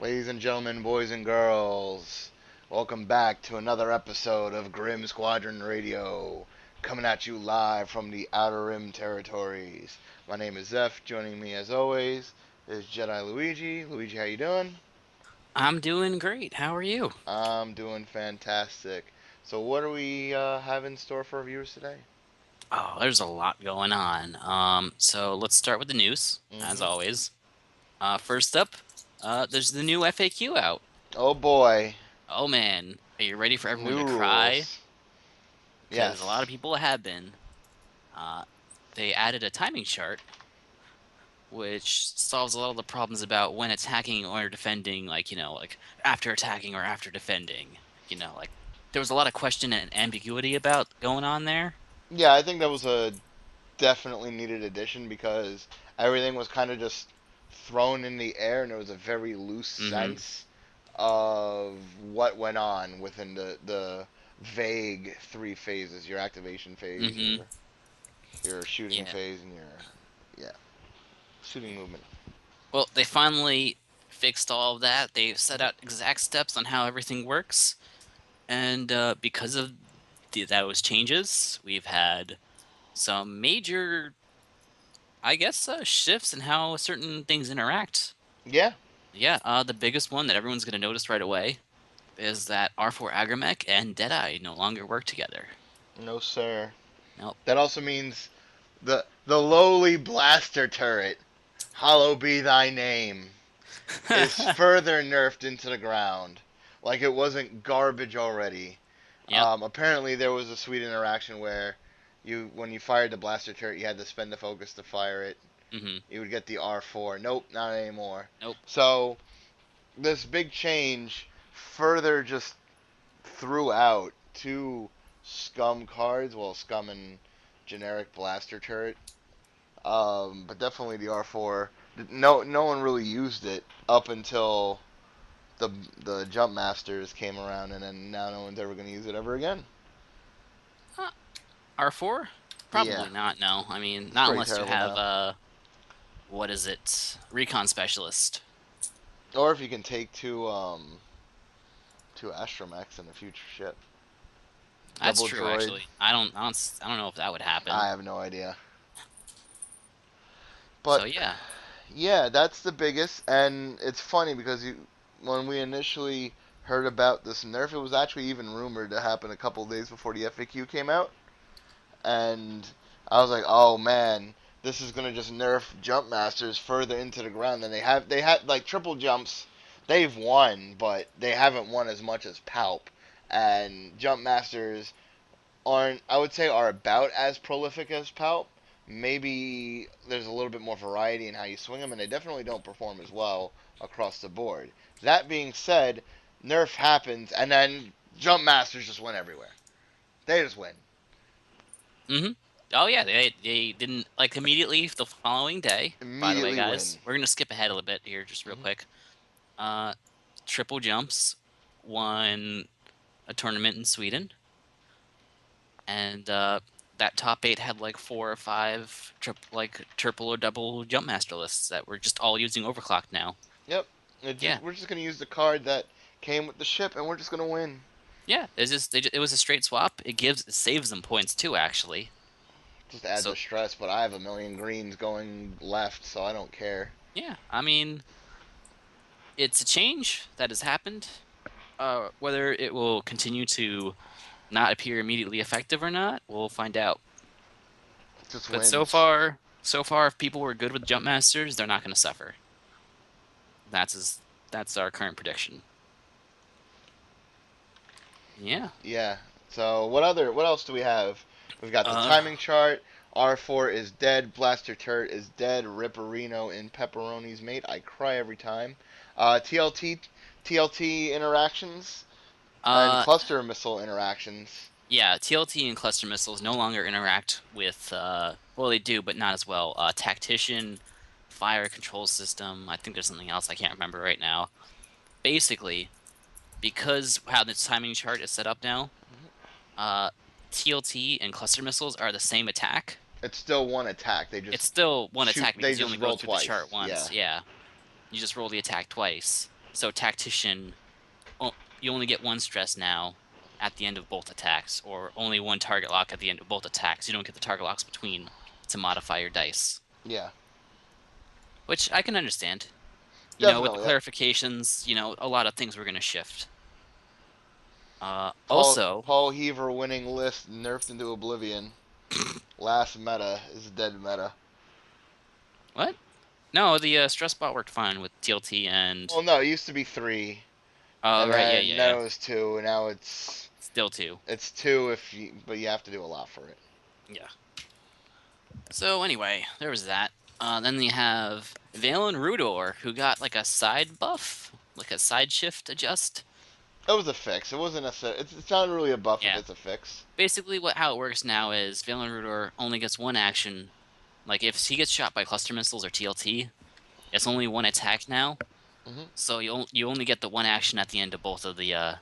Ladies and gentlemen, boys and girls, welcome back to another episode of Grim Squadron Radio, coming at you live from the Outer Rim territories. My name is Zeph. Joining me as always is Jedi Luigi. Luigi, how you doing? I'm doing great. How are you? I'm doing fantastic. So, what do we have in store for our viewers today? Oh, there's a lot going on. So let's start with the news, as Mm-hmm. always. First up, there's the new FAQ out. Oh boy, Oh man, are you ready for everyone new to cry? rules. Because a lot Yes. of people have been. Uh, they added a timing chart, which solves a lot of the problems about when attacking or defending, like after attacking or after defending. Like there was a lot of question and ambiguity about going on there. Yeah, I think that was a definitely needed addition because everything was kind of just thrown in the air and there was a very loose Mm-hmm. sense of what went on within the vague three phases: your activation phase, Mm-hmm. your shooting Yeah. phase, and your yeah shooting movement. Well, they finally fixed all of that. They set out exact steps on how everything works, and because of those changes, we've had some major, I guess, shifts in how certain things interact. Yeah, Yeah, the biggest one that everyone's going to notice right away is that R4 Agromech and Deadeye no longer work together. no sir. Nope. That also means the lowly blaster turret, hollow be thy name, is further nerfed into the ground. Like it wasn't garbage already. Yep. Apparently, there was a sweet interaction where when you fired the blaster turret, you had to spend the focus to fire it. Mm-hmm. You would get the R4. Nope, not anymore. Nope. So this big change further just threw out two scum cards. Well, scum and generic blaster turret. But definitely the R4. No one really used it up until the the jump masters came around, and then now no one's ever going to use it ever again. Uh, R4? Yeah, Probably not. No, I mean, it's not pretty unless you terrible have now. what is it? Recon specialist. Or if you can take two astromechs in a future ship, That's double true, droid. actually. I don't know if that would happen. I have no idea, So but yeah. yeah, that's the biggest. And it's funny because when we initially heard about this nerf, it was actually even rumored to happen a couple of days before the FAQ came out, and I was like, oh man, this is gonna just nerf jump masters further into the ground than they have. They had like triple jumps. They've won, but they haven't won as much as Palp. And jump masters aren't, I would say, are about as prolific as Palp. Maybe there's a little bit more variety in how you swing them, and they definitely don't perform as well across the board. That being said, nerf happens, and then jump masters just win everywhere. They just win. Mm-hmm. Oh yeah, they didn't like immediately the following day. By the way, Immediately guys, win. we're gonna skip ahead a little bit here, just real Hmm. quick. Uh, Triple jumps won a tournament in Sweden, and that top eight had like four or five triple or double jump master lists that we're just all using overclock now. Yep. Yeah, We're just gonna use the card that came with the ship, and we're just gonna win. yeah. It was a straight swap. It saves them points too, actually. Just adds So a stress, but I have a million greens going left, so I don't care. yeah, I mean, it's a change that has happened. Whether it will continue to not appear immediately effective or not, we'll find out. Just But wins. so far, if people were good with jump masters, they're not going to suffer. That's as, that's our current prediction. Yeah. Yeah. So what else do we have? We've got the Uh, timing chart. R4 is dead. Blaster turret is dead. Ripperino in Pepperoni's mate. I cry every time. TLT interactions and uh, cluster missile interactions. yeah. TLT and cluster missiles no longer interact with. Well, they do, but not as well. Tactician, fire control system. I think there's something else I can't remember right now. Basically, because how this timing chart is set up now, uh, TLT and cluster missiles are the same attack. It's still one attack. It's still one Shoot. attack They because you just only go roll through the twice. chart Yeah. once. Yeah, you just roll the attack twice. So Tactician, you only get one stress now at the end of both attacks, or only one target lock at the end of both attacks. You don't get the target locks between to modify your dice, Yeah, which I can understand. With the definitely. clarifications, a lot of things were going to shift. Paul Also, Paul Heaver winning list nerfed into oblivion. Last meta is dead meta. what? No, the stress bot worked fine with TLT and. Well, no, it used to be three, Oh, and right, yeah, then yeah, yeah. it was two, and now Still two. it's two but you have to do a lot for it. Yeah. So anyway, there was that. Then you have Valen Rudor, who got like a side buff, like a side shift adjust. It was a fix. It wasn't it's not really a buff if Yeah. it's a fix. Basically, how it works now is Valen Rudor only gets one action. Like if he gets shot by cluster missiles or TLT, it's only one attack now. Hmm. So you only get the one action at the end of both of the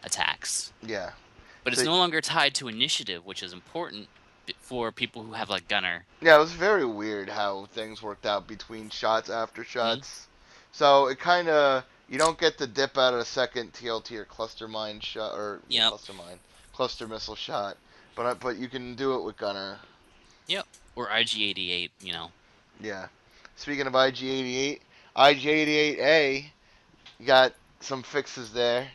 attacks. Yeah. But it's So no longer tied to initiative, which is important for people who have like gunner. yeah, it was very weird how things worked out between shots after Hmm? shots. So it kind of you don't get the dip out of a second TLT or cluster mine shot or yeah, Yep. cluster missile shot, but you can do it with gunner. Yep. Or IG88, Yeah. Speaking of IG88, IG88A, you got some fixes there.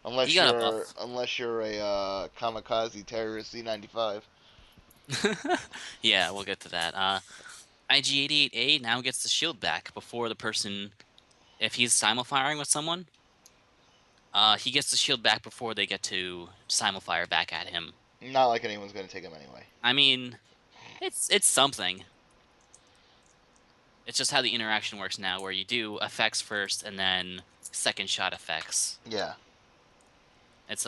He got a buff. Unless you're a kamikaze terrorist C95. Yeah, we'll get to that. IG88A now gets the shield back before the person, if he's simulfiring with someone, he gets the shield back before they get to simulfire back at him. Not like anyone's gonna take him anyway. I mean, it's something. It's just how the interaction works now, where you do effects first and then second shot effects. Yeah. That's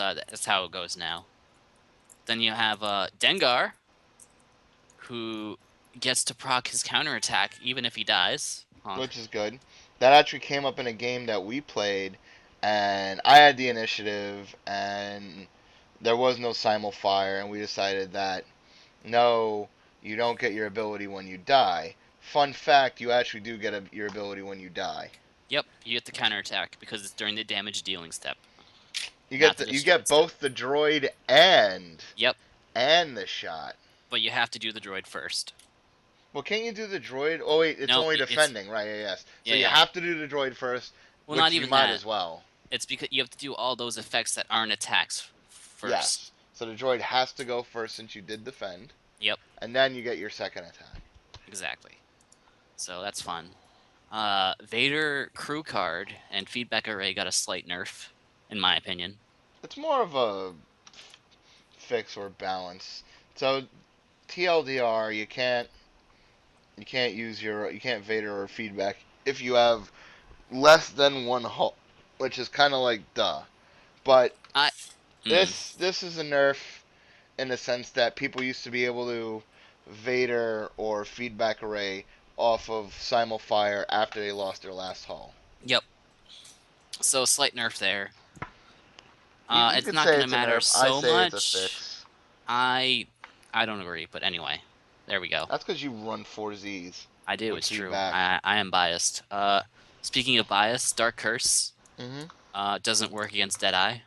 how it goes now. Then you have Dengar, who gets to proc his counterattack even if he dies. Honk. Which is good. That actually came up in a game that we played, and I had the initiative, and there was no simul fire, and we decided that no, you don't get your ability when you die. Fun fact: you actually do get your ability when you die. Yep, you get the counterattack because it's during the damage dealing step, You not get the you destroyed get step. both the droid and Yep, the shot. but you have to do the droid first. Well, can't you do the droid? Oh wait, it's No, only it's defending, right? Yeah, yes. So yeah, you yeah. have to do the droid first, Well, not which you even might that. as well. It's because you have to do all those effects that aren't attacks first. Yes. So the droid has to go first since you did defend, Yep, and then you get your second attack. exactly. So that's fun. Vader crew card and feedback array got a slight nerf, in my opinion. It's more of a fix or balance. So TLDR, you can't Vader or feedback if you have less than one hull, which is kind of like duh. But I, mm, this is a nerf in the sense that people used to be able to Vader or feedback array off of simulfire after they lost their last hull. yep. So slight nerf there. You It's could not say gonna it's a matter nerf. I so say it's a much. fix. I I don't agree, but anyway, there we go. That's because you run 4Zs I do. with It's true. feedback. I am biased. Speaking of bias, Dark Curse Hmm. doesn't work against Deadeye.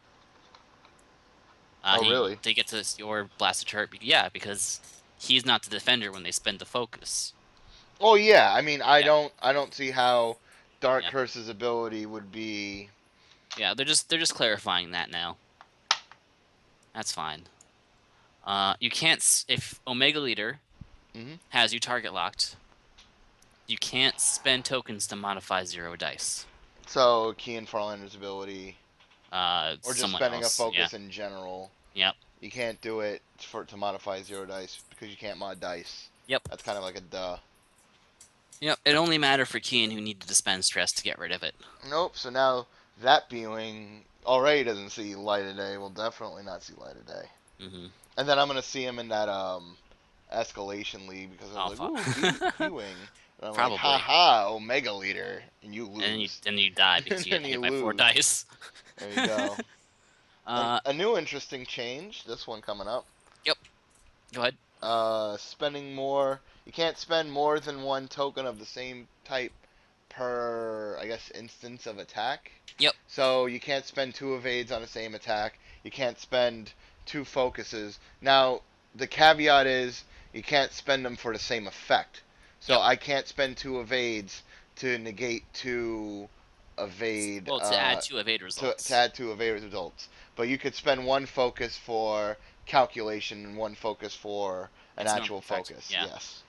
Oh, really? They get to your blasted turret. Yeah, because he's not the defender when they spend the focus. Oh, yeah. I mean, Yeah, I don't see how Dark yeah, Curse's ability would be. yeah. They're just clarifying that now. That's fine. You can't if Omega Leader Hmm. has you target locked. You can't spend tokens to modify 0 dice. So, Key and Farlander's ability, or just Someone spending a else. Yeah. focus in general, Yep. you can't do it to modify 0 dice because you can't mod dice. Yep. That's kind of like a duh. Yep. It only mattered for Kian who needed to spend stress to get rid of it. Nope. So now that being already doesn't see light of day, will definitely not see light of day. Mm-hmm. And then I'm gonna see him in that escalation league because I Oh, was like, fuck. ooh, Q wing. And I'm like, ha Probably. ha, Omega Leader, and you And then you lose. then you die And because you then get you hit by 4 lose. dice. There you go. uh, A new interesting change. This one coming up. yep. Go ahead. Spending more. You can't spend more than one token of the same type per, I guess, instance of attack. Yep. So you can't spend two evades on the same attack. You can't spend two focuses. Now, the caveat is you can't spend them for the same effect. So Yep. I can't spend two evades to negate two evade Well, to add two evade to results. add two evade results. But you could spend one focus for calculation and one focus for an Its normal actual effect. focus. Yeah. Yes,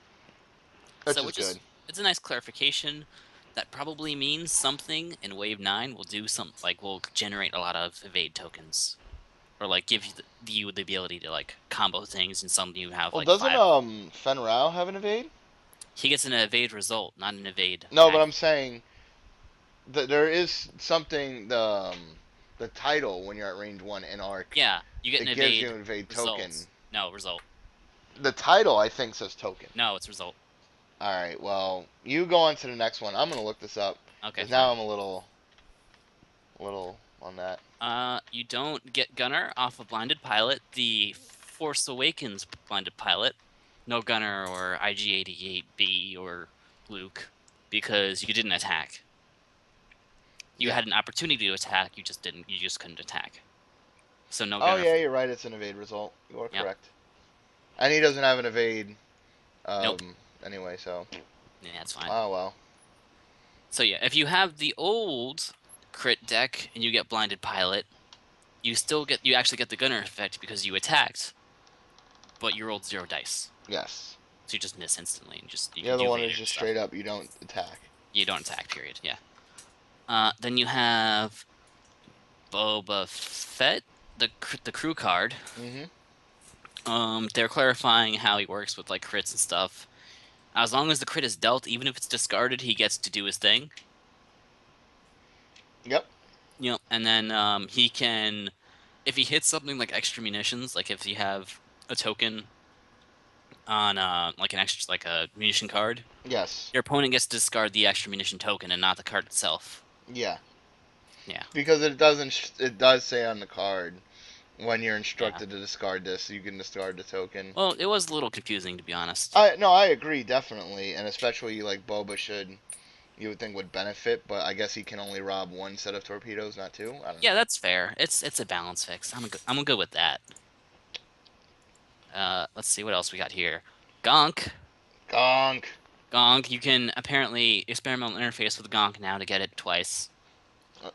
which So is which good. is it's a nice clarification. That probably means something in Wave 9 will do some like will generate a lot of evade tokens. Or like give you the ability to like combo things, and some you have Well, like doesn't five. Fen Rao have an evade? He gets an evade result, not an evade No, but I'm action. saying that there is something the title when you're at range one in arc, Yeah, you get an it gives you evade an evade token. result. No, result. The title I think says token. No, it's result. All right, well you go on to the next one. I'm gonna look this up Okay, because fine. now I'm a little on that. You don't get Gunner off of Blinded Pilot, the Force Awakens Blinded Pilot. No Gunner or IG-88B or Luke, because you didn't attack. You Yeah. had an opportunity to attack, you just didn't. You just couldn't attack. So no Oh Gunner. yeah, you're right. It's an evade result. You are Yep. correct. And he doesn't have an evade. Nope. Anyway, so Yeah, that's fine. oh well. So yeah, if you have the old crit deck and you get Blinded Pilot, you actually get the Gunner effect because you attacked, but you rolled 0 dice. Yes. So you just miss instantly and you The can other do one is Vader and just stuff. straight up. You don't attack. You don't attack, period. Yeah. Then you have Boba Fett, the crew card. Mm-hmm. They're clarifying how he works with like crits and stuff. As long as the crit is dealt, even if it's discarded, he gets to do his thing. Yep. And then he can, if he hits something like extra munitions, like if you have a token on like an extra like a munition card, Yes. your opponent gets to discard the extra munition token and not the card itself. Yeah. Yeah, Because it doesn't. It does say on the card when you're yeah. instructed to discard this, you can discard the token. Well, it was a little confusing to be honest. I no, I agree definitely, and especially like Boba should you would think would benefit, but I guess he can only rob one set of torpedoes, not two. I don't Yeah, know. that's fair. It's a balance fix. I'm good with that. Let's see what else we got here. Gonk. Gonk. Gonk. You can apparently experimental interface with Gonk now to get it twice.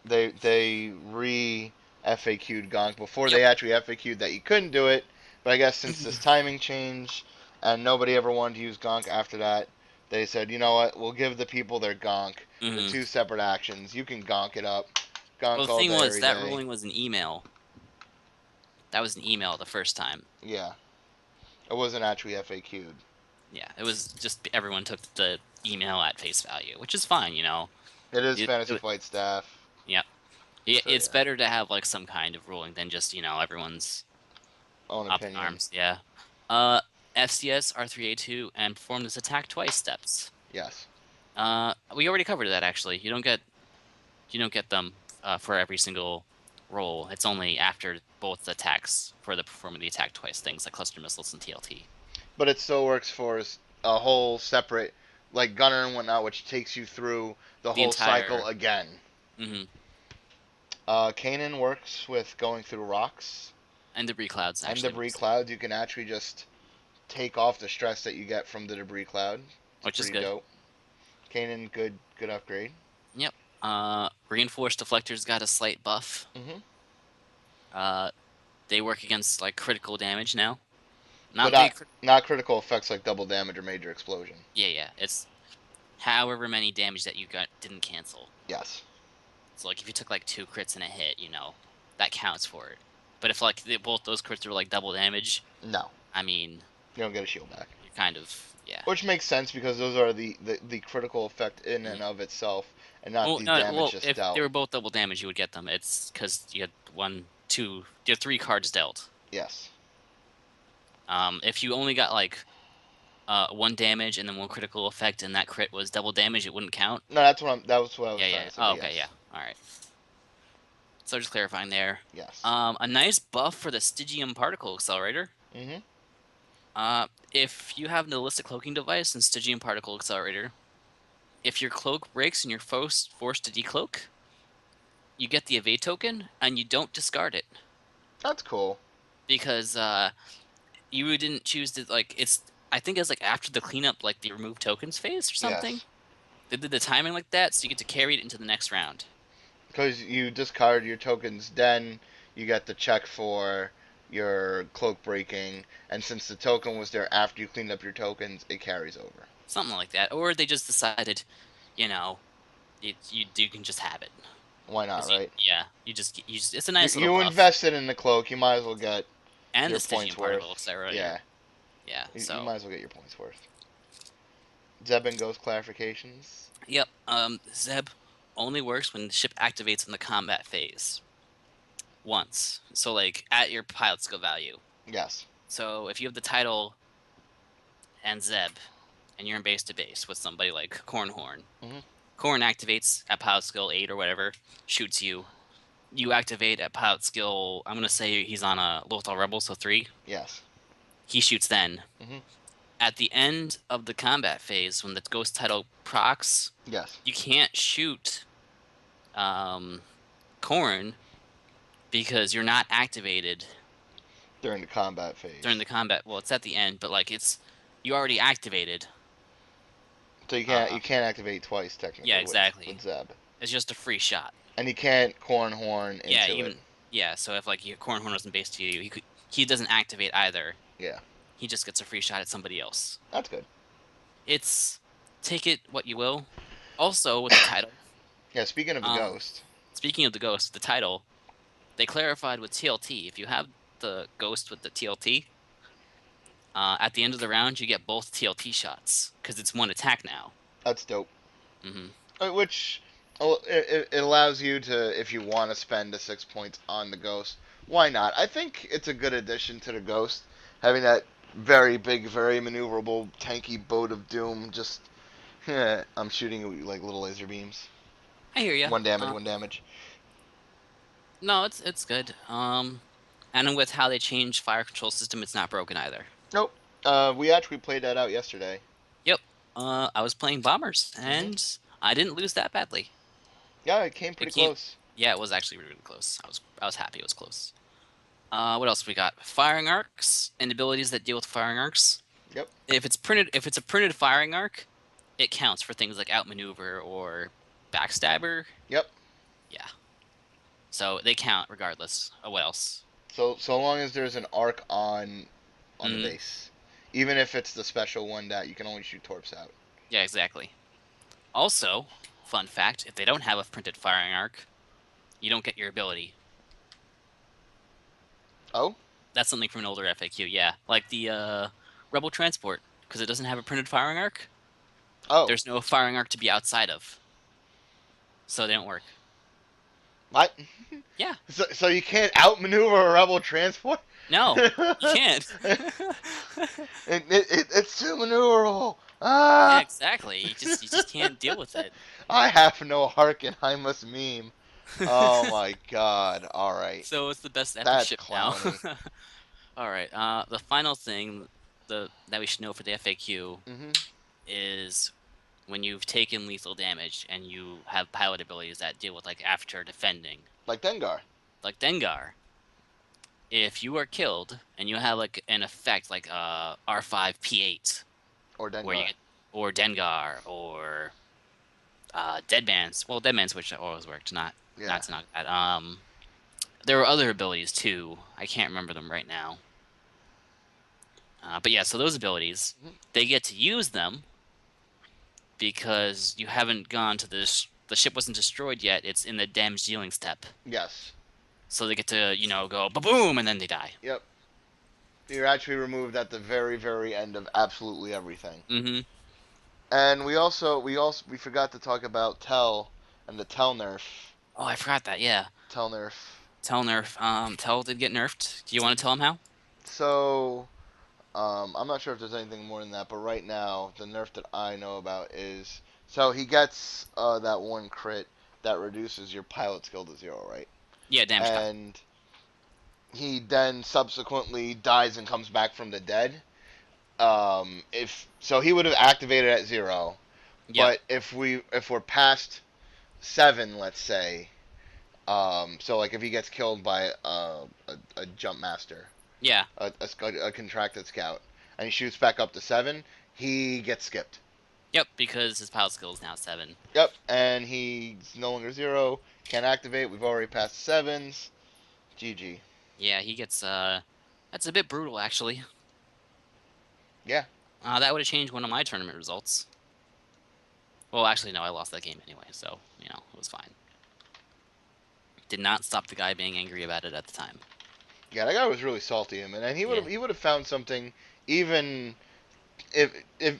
They re FAQ'd Gonk before Yep. they actually FAQ'd that you couldn't do it, but I guess since this timing change and nobody ever wanted to use Gonk after that, they said, you know what, we'll give the people their Gonk, the hmm two separate actions. You can Gonk it up, Well, Gonk the all thing day, was every that day. ruling was an email. That was an email the first time. Yeah, it wasn't actually FAQ'd. Yeah, it was just everyone took the email at face value, which is fine, you know. It is It, Fantasy it, Flight staff, yeah, so it's yeah, better to have like some kind of ruling than just everyone's own up in opinion. arms. Yeah. Uh, FCS R3A2 and perform this attack twice steps. Yes, We already covered that actually. You don't get them for every single roll. It's only after both attacks for the performing the attack twice things like cluster missiles and TLT. but it still works for a whole separate, like Gunner and whatnot, which takes you through the The whole cycle entire. again. hmm Kanan works with going through rocks And debris clouds and actually debris works, clouds. You can actually just take off the stress that you get from the debris cloud. It's which is pretty good. dope. Kanan, good upgrade. Yep. Reinforced deflectors got a slight buff. Hmm. Uh, they work against like critical damage now. But Not big. not critical effects like double damage or major explosion. Yeah, yeah. It's however many damage that you got didn't cancel. Yes. So like if you took like 2 crits and a hit, that counts for it. But if like both those crits were like double damage, No, I mean, you don't get a shield back. you're kind of yeah. Which makes sense because those are the critical effect in and Mhm. of itself, and not Well, the no, damage well, just if they dealt. were both double damage, you would get them. It's because you had you had 3 cards dealt. Yes. If you only got like 1 damage and then 1 critical effect, and that crit was double damage, it wouldn't count. No, that was what I was Yeah, trying yeah. to say. Oh, But okay, yeah. yes, All right. So just clarifying there. yes. A nice buff for the Stygium Particle Accelerator. Hmm. If you have an Nihilistic Cloaking Device and Stygium Particle Accelerator, if your cloak breaks and you're forced to decloak, you get the evade token and you don't discard it That's cool. because you didn't choose to like it's. I think it's like after the cleanup, like the remove tokens phase or something. Yes. They did the timing like that, so you get to carry it into the next round. Because you discard your tokens, then you get the check for your cloak breaking, and since the token was there after you cleaned up your tokens, it carries over. Something like that. Or they just decided, you know, you can just have it. Why not, 'Cause right? you just it's a You, nice little you buff. invested in the cloak, you might as well get And the your Stygian points particle, worth. etc. Yeah, Yeah, you so might as well get your points worth. Zeb and Ghost clarifications? yep. Zeb only works when the ship activates in the combat phase. Once. So like at your pilot skill value. Yes. So if you have the title and Zeb and you're in base to base with somebody like Cornhorn. Hmm. Corn activates at pilot skill 8 or whatever, shoots you. You activate at pilot skill, I'm gonna say he's on a Lothal Rebel, so 3. Yes. He shoots then. Hmm. At the end of the combat phase, when the ghost title procs, Yes. you can't shoot um, Corn because you're not activated During the combat during phase. the combat. Well, it's at the end, but like it's you already activated. So you can't Uh, you can't activate twice yeah, technically with exactly. Zeb. It's just a free shot. And you can't cornhorn Yeah, into it. even yeah. So if like your Cornhorn wasn't based to you, he doesn't activate either. Yeah. He just gets a free shot at somebody else. That's good. It's take it what you will. Also with the title, Yeah, speaking of the um, ghost. speaking of the ghost, the title they clarified with TLT. If you have the ghost with the TLT, at the end of the round you get both TLT shots because it's one attack now. That's dope. Hmm. Which it allows you to, if you want to spend the 6 points on the ghost, why not? I think it's a good addition to the ghost, having that very big, very maneuverable, tanky boat of doom. Just, I'm shooting like little laser beams. I hear you. 1 damage, 1 damage. No, it's good. And with how they changed fire control system, it's not broken either. Nope. We actually played that out yesterday. Yep. I was playing bombers Hmm. and I didn't lose that badly. Yeah, it came It pretty can't. close. Yeah, it was actually really close. I was happy it was close. What else we got? Firing arcs and abilities that deal with firing arcs. Yep. If it's a printed firing arc, it counts for things like outmaneuver or backstabber. Yep. Yeah. So they count regardless of what else. So long as there's an arc on the Mm, base, even if it's the special one that you can only shoot torps out. yeah, exactly. Also, fun fact, if they don't have a printed firing arc, you don't get your ability. Oh. That's something from an older FAQ, yeah. Like the Rebel Transport, because it doesn't have a printed firing arc, Oh. there's no firing arc to be outside of. So they don't work. What? Yeah. So you can't outmaneuver a rebel transport? No, you can't. It's too maneuverable. Yeah, Ah! exactly. You just can't deal with it. I have no hearken, I must meme. Oh my god. Alright. So it's the best epic That's ship now. clowny. All right. The final thing that we should know for the FAQ Hmm. is when you've taken lethal damage and you have pilot abilities that deal with like after defending, Like Dengar. like Dengar. If you are killed and you have like an effect like R5 P8, Or where you Dengar. get or Dengar or Deadman's. Well, Deadman Switch always worked, Yeah. not to knock that. There were other abilities too. I can't remember them right now. But yeah, so those abilities, Mhm. they get to use them because you haven't gone to this. The ship wasn't destroyed yet. It's in the damage dealing step, Yes. so they get to go ba boom and then they die. Yep. You're actually removed at the very, very end of absolutely everything. Mm-hmm. And we forgot to talk about Tell and the Tell nerf. Oh, I forgot that. Yeah, Tell nerf. Tell nerf. Tell did get nerfed. Do you want to tell him how? So, I'm not sure if there's anything more than that, but right now the nerf that I know about is so he gets that one crit that reduces your pilot skill to 0, right? Yeah, damage cut. And he then subsequently dies and comes back from the dead. If so, he would have activated at 0, Yep. But if we're past 7, let's say, so like if he gets killed by a jump master, Yeah. a contracted scout, and he shoots back up to 7, he gets skipped. Yep. Because his pilot skill is now 7. Yep, and he's no longer 0. Can't activate. We've already passed 7s. GG. Yeah, he gets. That's a bit brutal, actually. Yeah. That would have changed one of my tournament results. Well, actually, no, I lost that game anyway, so it was fine. Did not stop the guy being angry about it at the time. Yeah, that guy was really salty, and he would Yeah. have he would have found something, even if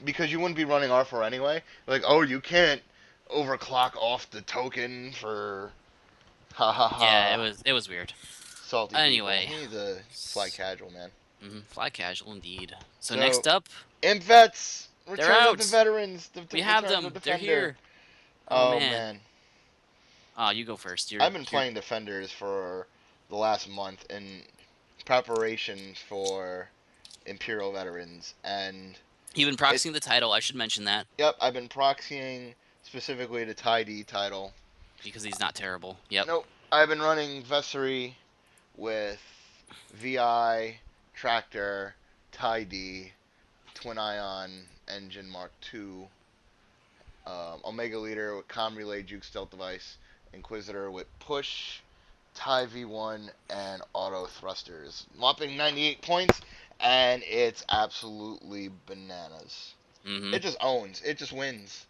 because you wouldn't be running R4 anyway. Like, oh, you can't overclock off the token for ha ha Yeah, it ha. was it was weird. Salty people. Anyway, He needs to fly casual, man. fly casual indeed. So So, next up, Imp Vets, they're Return of the out. Veterans, We have Return of the them. They're Defender. here. Oh Oh man. man, Oh, you go first. You're I've been you're playing Defenders for the last month in preparation for Imperial Veterans, and you've been it. proxying the title. I should mention that Yep, I've been proxying specifically the Ty D title. because he's not terrible. Yep. Nope, I've been running Vessery with VI, Tractor, Ty D, Twin Ion Engine Mark II, Omega Leader with Com Relay Juke Stealth Device, Inquisitor with Push, Ty V1, and Auto Thrusters. Whopping 98 points, and it's absolutely bananas. Mm-hmm. It just owns. It just wins.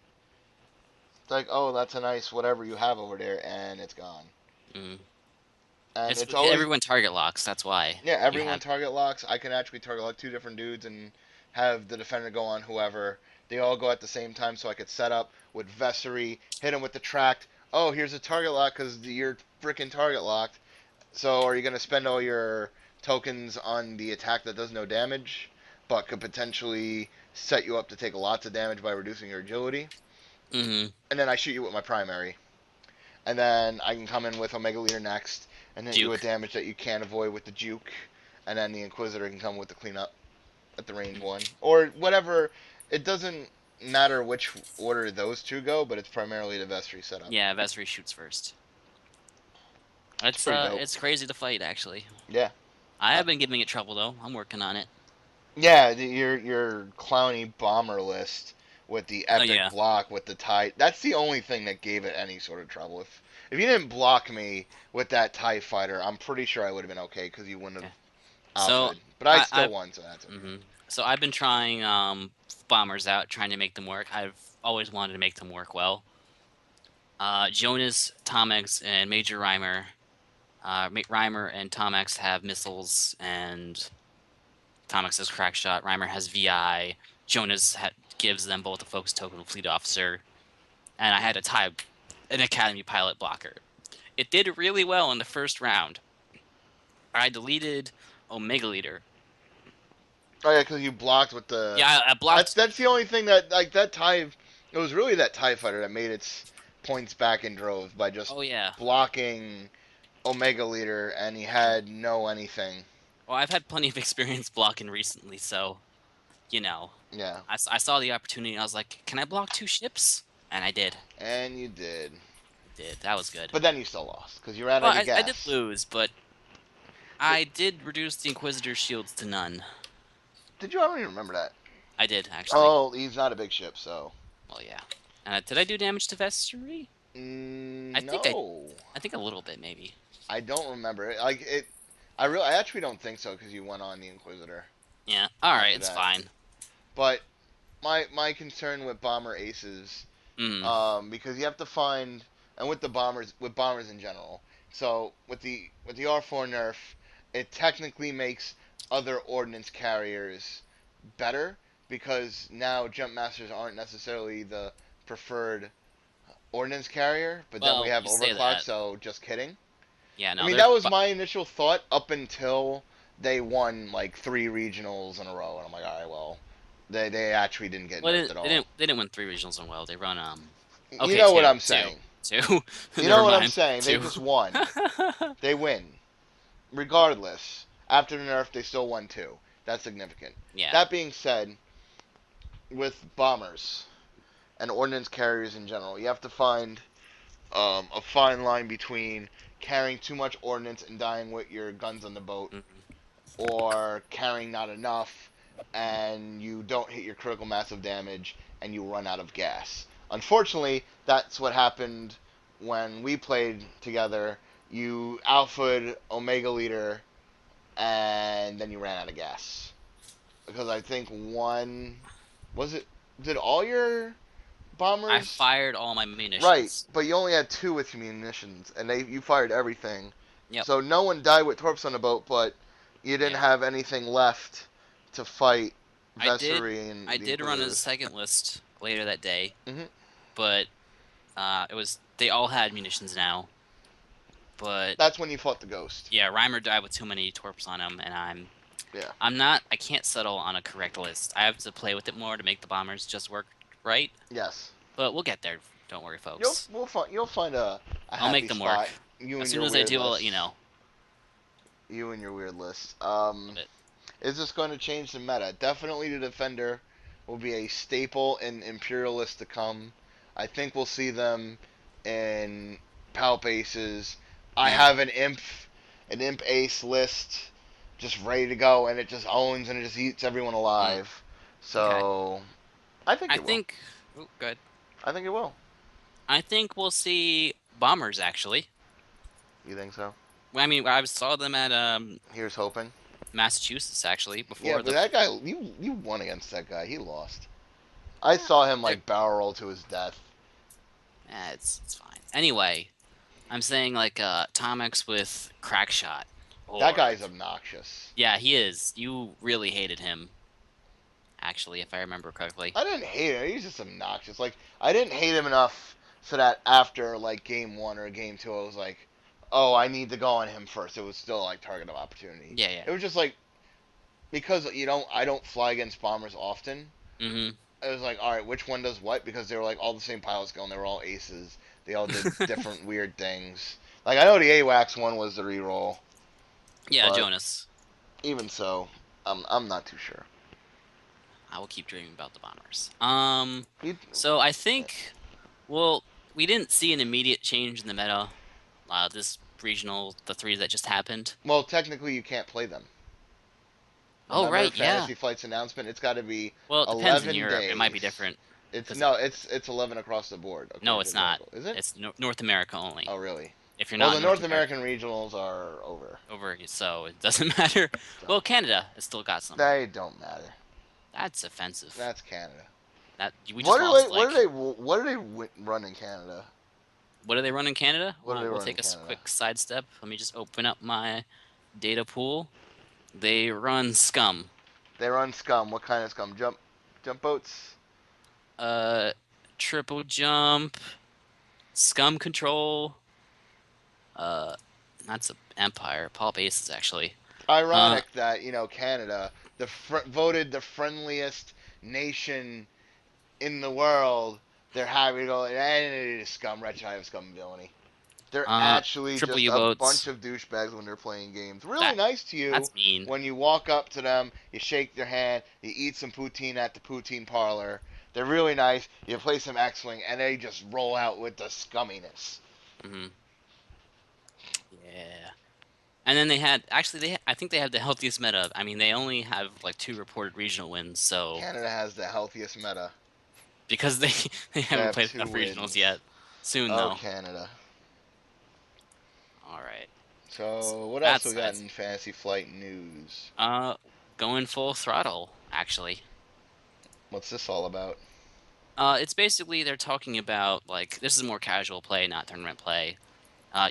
It's like, oh, that's a nice whatever you have over there, and it's gone. Mm-hmm. And It's it's always, everyone target locks. That's why yeah, you everyone have. target locks. I can actually target lock 2 different dudes and have the defender go on whoever. They all go at the same time, so I could set up with Vessery, hit him with the tract. Oh, here's a target lock because you're freaking target locked. So are you going to spend all your tokens on the attack that does no damage, but could potentially set you up to take lots of damage by reducing your agility? Mm-hmm. And then I shoot you with my primary. And then I can come in with Omega Leader next and hit you with Duke. damage that you can't avoid with the Juke. And then the Inquisitor can come with the cleanup at the range 1. Or whatever. It doesn't matter which order those two go, but it's primarily the Vestry setup. Yeah, Vesri shoots first. It's It's pretty dope. it's crazy to fight actually. Yeah. I Uh, have been giving it trouble though. I'm working on it. yeah, your clowny bomber list with the Oh epic yeah. block with the tie. That's the only thing that gave it any sort of trouble. If you didn't block me with that TIE fighter, I'm pretty sure I would have been okay because you wouldn't have Okay. So alphaed. But I I still won, so that's okay. hmm so I've been trying bombers out, trying to make them work. I've always wanted to make them work well. Jonas, Tomex, and Major Reimer. Reimer and Tomex have missiles, and Tomex has crack shot. Reimer has VI. Jonas gives them both a focus token of fleet officer, and I had to tie an academy pilot blocker. It did really well in the first round. I deleted Omega Leader. Oh yeah, because you blocked with the. Yeah, I blocked. That's the only thing that like that tie. It was really that TIE fighter that made its points back in droves by just Oh yeah. blocking Omega Leader, and he had no anything. Well, I've had plenty of experience blocking recently, so you know, Yeah, I saw the opportunity. And I was like, can I block 2 ships? And I did. and you did. Did that was good. But then you still lost because you ran Well, out of I did gas. lose, but I did reduce the Inquisitor's shields to none. Did you? I don't even remember that. I did actually. Oh, he's not a big ship, so. Well, yeah. Did I do damage to Vestry? I think I No, I think a little bit maybe. I don't remember it. Like it, I actually don't think so because you went on the Inquisitor Yeah. All right, after it's that. fine. But my concern with bomber aces, Mm. because you have to find, and with the bombers in general. So with the R4 nerf, it technically makes other ordnance carriers better because now jump masters aren't necessarily the preferred ordnance carrier, but then we Well, have you say overclock. that. So just kidding. Yeah. I No, mean, they're. that was my initial thought up until they won like 3 regionals in a row, and I'm like, all right, well, they actually didn't get Well, nerfed at all. they didn't win 3 regionals in well. They run You okay, know what two, I'm two, saying. two. You Never know what I'm mind. saying. They Two. just won. They win, regardless. After the nerf, they still won 2. That's significant. Yeah. That being said, with bombers, and ordnance carriers in general. You have to find a fine line between carrying too much ordnance and dying with your guns on the boat, Mhm. or carrying not enough and you don't hit your critical mass of damage and you run out of gas. Unfortunately, that's what happened when we played together. You alphaed Omega Leader and then you ran out of gas. Because I think one. Was it. Did all your I bombers. fired all my Right, munitions. but you only had two with munitions, and you fired everything. Yep. So no one died with torps on the boat, but you didn't Yeah. have anything left to fight I did. Vessery I and the did run a Inquisitors. second list later that day, Hmm. but it was they all had munitions now. But That's when you fought the Ghost. yeah, Reimer died with too many torps on him, and Yeah. I can't settle on a correct list. I have to play with it more to make the bombers just work right. Yes. But we'll get there. Don't worry, You'll folks. you'll find a I'll make happy them work. spot. You As and soon your as I weird do, I'll let list. you know. You and your weird list. Love it. Is this going to change the meta? Definitely the Defender will be a staple in Imperialist to come. I think we'll see them in Palp Aces. I Mm, have an Imp Ace list just ready to go, and it just owns and it just eats everyone mm. alive. Okay. So I think I it will. think. Oh, good. I think it will. I think we'll see bombers actually. You think so? Well, I mean, I saw them at Here's hoping. Massachusetts actually Yeah, before but the. that guy, you won against that guy. He lost. I Eh, saw him they're- like barrel roll to his death. it's fine. Anyway, I'm saying like Tomix with Crackshot. That Or guy's obnoxious. yeah, he is. You really hated him, actually, if I remember correctly. I didn't hate him. He's just obnoxious. Like I didn't hate him enough so that after like game one or game two, I was like, oh, I need to go on him first. It was still like target of opportunity. Yeah, yeah. It was just like because I don't fly against bombers often. Mm-hmm. It was like, all right, which one does what? Because they were like all the same pilot skill and they were all aces. They all did different weird things. Like I know the AWACS one was the reroll, Yeah, but Jonas. even so, I'm not too sure. I will keep dreaming about the bombers. You, So I think, well, we didn't see an immediate change in the meta. This regional, the three that just happened. well, technically you can't play them. Oh, Remember right, yeah. Fantasy Flight's announcement? It's got to be Well, it depends in 11 Europe. It might be days. different It's because no, it's 11 across the board no, according to it's the not. article. Is it? It's North America only. Oh, really? If you're Well, not the in North North America, American regionals are over. so it doesn't matter. Well, Don't. Canada has still got some. They don't matter. That's offensive. That's Canada. That we just lost like What do they run in Canada? what do they run in Canada? What do they We'll run in take a Canada? quick sidestep. Let me just open up my data pool. They run Scum. They run Scum. What kind of Scum? Jump boats? Uh, Triple Jump, Scum Control. Uh, that's a Empire. Paul Bases actually. Uh, Ironic that Canada, voted the friendliest nation in the world, they're happy to go. And scum, wretched I have scum villainy. They're actually Triple just U a boats. bunch of douchebags when they're playing games. Really That nice to you that's mean. when you walk up to them, you shake their hand, you eat some poutine at the poutine parlor. They're really nice. You play some X-wing, and they just roll out with the scumminess. Hmm. Yeah. And then they had actually I think they have the healthiest meta. I mean, they only have like 2 reported regional wins, so Canada has the healthiest meta. because they they They haven't have played two enough regionals wins. yet. Soon Oh, though. Canada. All right. So So what else we got that's in Fantasy Flight news? uh going full throttle actually. What's this all about? It's basically they're talking about like this is more casual play, not tournament play.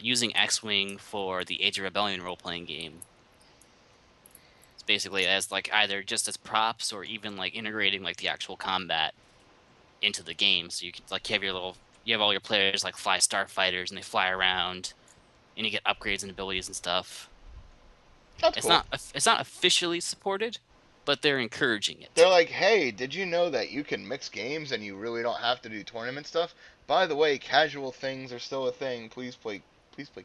Using X-Wing for the Age of Rebellion role-playing game. It's basically as like either just as props or even like integrating like the actual combat into the game. So you can like you have all your players like fly starfighters and they fly around and you get upgrades and abilities and stuff. That's cool. It's not officially supported, but they're encouraging They're it. like, hey, did you know that you can mix games and you really don't have to do tournament stuff? By the way, casual things are still a thing. Please play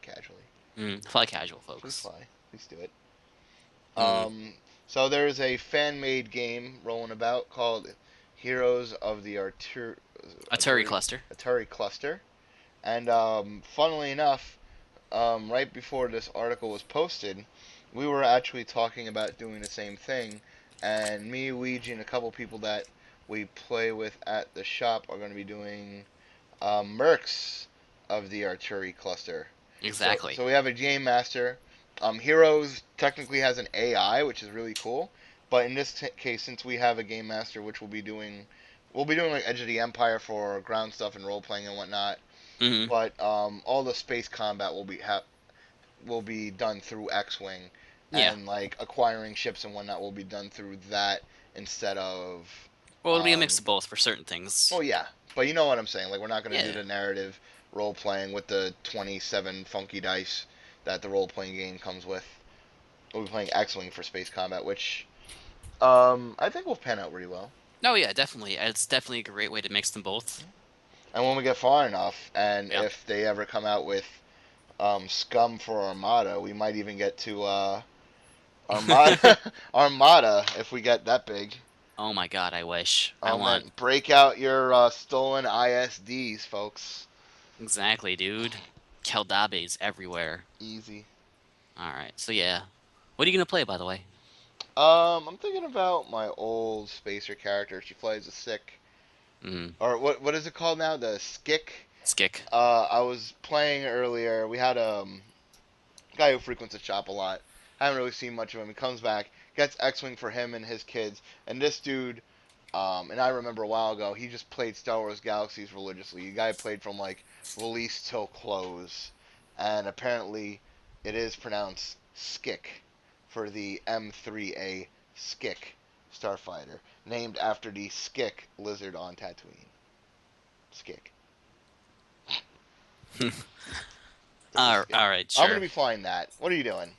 casually. Fly casual Please folks. fly. Please do it. Mm, So there's a fan-made game rolling about called Heroes of the Atari cluster. Atari cluster. And funnily enough, right before this article was posted, we were actually talking about doing the same thing. And me, Luigi, and a couple people that we play with at the shop are going to be doing mercs of the Artillery cluster. So Exactly. we have a game master. Heroes technically has an AI, which is really cool. But in this case, since we have a game master, which we'll be doing like Edge of the Empire for ground stuff and role playing and whatnot. Hmm. But all the space combat will be done through X-wing, Yeah. and like acquiring ships and whatnot will be done through that instead of Well, it'll be a mix um, of both for certain things. well, yeah, but you know what I'm saying. Like, we're not going to do Yeah. the narrative role playing with the 27 funky dice that the role playing game comes with. We'll be playing X Wing for space combat, which I think will pan out really well. No, yeah, definitely. It's definitely a great way to mix them both. And when we get far enough, and Yeah. if they ever come out with Scum for Armada, we might even get to Armada, Armada if we get that big. Oh my God, I wish. I Oh want man, break out your stolen ISDs, folks. exactly, dude. Keldabes everywhere. Easy. All right. So yeah. What are you gonna play, by the way? I'm thinking about my old Spacer character. She flies a sick, Mm. or what is it called now? The Skick. Skick. I was playing earlier. We had a guy who frequents the shop a lot. I haven't really seen much of him. He comes back, gets X-wing for him and his kids, and this dude. And I remember a while ago, he just played Star Wars Galaxies religiously. The guy played from like release till close, and apparently, it is pronounced Skick for the M3A Skick starfighter, named after the Skick lizard on Tatooine. Skick. It's a Skick. All right, I'm gonna sure. be flying that. What are you doing?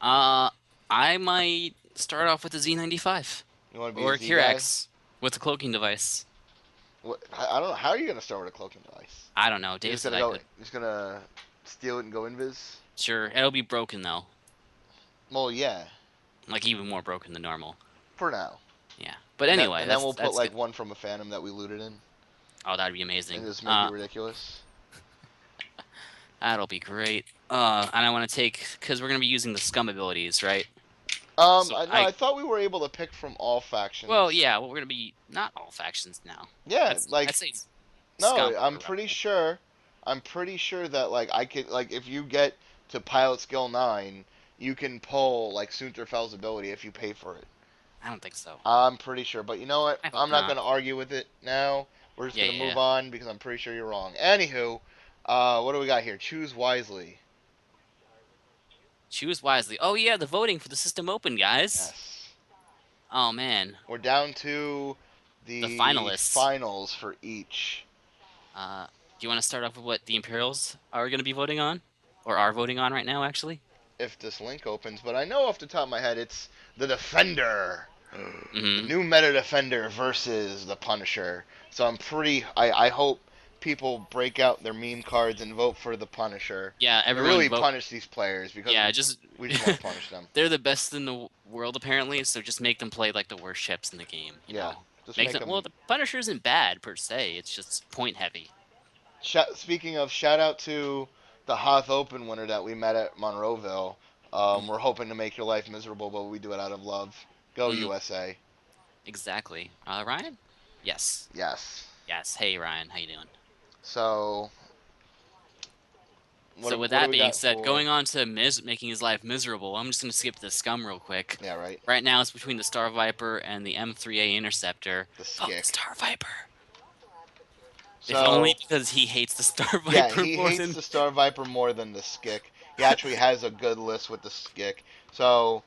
Uh, I might start off with the Z95 You want to be a or Z guy? Kirax with the cloaking device. What? I don't know. How are you gonna start with a cloaking device? I don't know. You're Dave just said gonna I go. could. You're just gonna steal it and go invis. Sure, it'll be broken though, Well, yeah, like even more broken than normal. for now. Yeah. But anyway, And then we'll put that's like good. one from a Phantom that we looted in, Oh, that'd be and amazing. just make it ridiculous. That'll be great. And I want to take because we're gonna be using the scum abilities, right? So No, I thought we were able to pick from all well, factions. yeah, well, we're gonna be not all factions now. Yeah, I'd like say scum no, I'm or pretty rebel. sure. I'm pretty sure that like I could like if you get to pilot skill 9, you can pull like Sunterfell's ability if you pay for it. I don't think so. I'm pretty sure, but you know what? I hope I'm not not. gonna argue with it now. We're just Yeah, gonna yeah, move yeah. on because I'm pretty sure you're wrong. Anywho, what do we got here? Choose wisely. Choose wisely. Oh yeah, the voting for the system open, guys. Yes. Oh man, We're down to the the finalists. finals for each. Do you want to start off with what the Imperials are going to be voting on, or are voting on right now, actually? If this link opens, but I know off the top of my head it's the Defender. The Mm-hmm. new meta Defender versus the Punisher. So I hope people break out their meme cards and vote for the Punisher. Yeah, And everyone really vote. punish these players because Yeah, just we just want to punish them. they're the best in the world apparently, so just make them play like the worst ships in the game. You Yeah, know, just make make them. Well, them. the Punisher isn't bad per se. It's just point heavy. Speaking of, shout out to the Hoth Open winner that we met at Monroeville. We're hoping to make your life miserable, but we do it out of love. Go Mm, USA. exactly. Ryan? Yes. Yes. Yes. Hey, Ryan. How you doing? So So with what do that we being got said, for? going on to making his life miserable, I'm just going to skip the scum real quick. Yeah, right. Right now, it's between the Star Viper and the M3A Interceptor. The Fuck the Skick. Star Viper. If only So because he hates the Star yeah, Viper he more hates than. the Star Viper more than the Skick. He actually has a good list with the Skick. So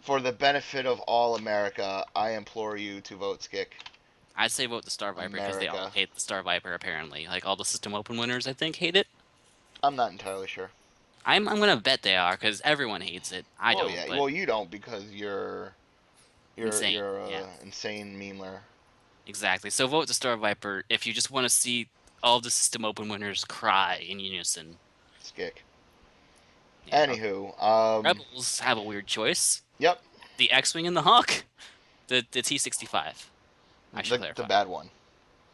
for the benefit of all America, I implore you to vote Skick. I'd say vote the Star Viper because they all America. hate the Star Viper apparently. Like all the System Open winners, I think, hate it. I'm not entirely sure. I'm gonna bet they are because everyone hates it. I Well, don't, yeah. but Well, you don't because insane. you're Yeah, a insane memeler. exactly. So vote the Star Viper if you just want to see all the System Open winners cry in unison. Skick. Yeah. Anywho, Rebels have a weird choice: yep. the X-wing and the Hawk, the T-65. I should The clarify. bad one.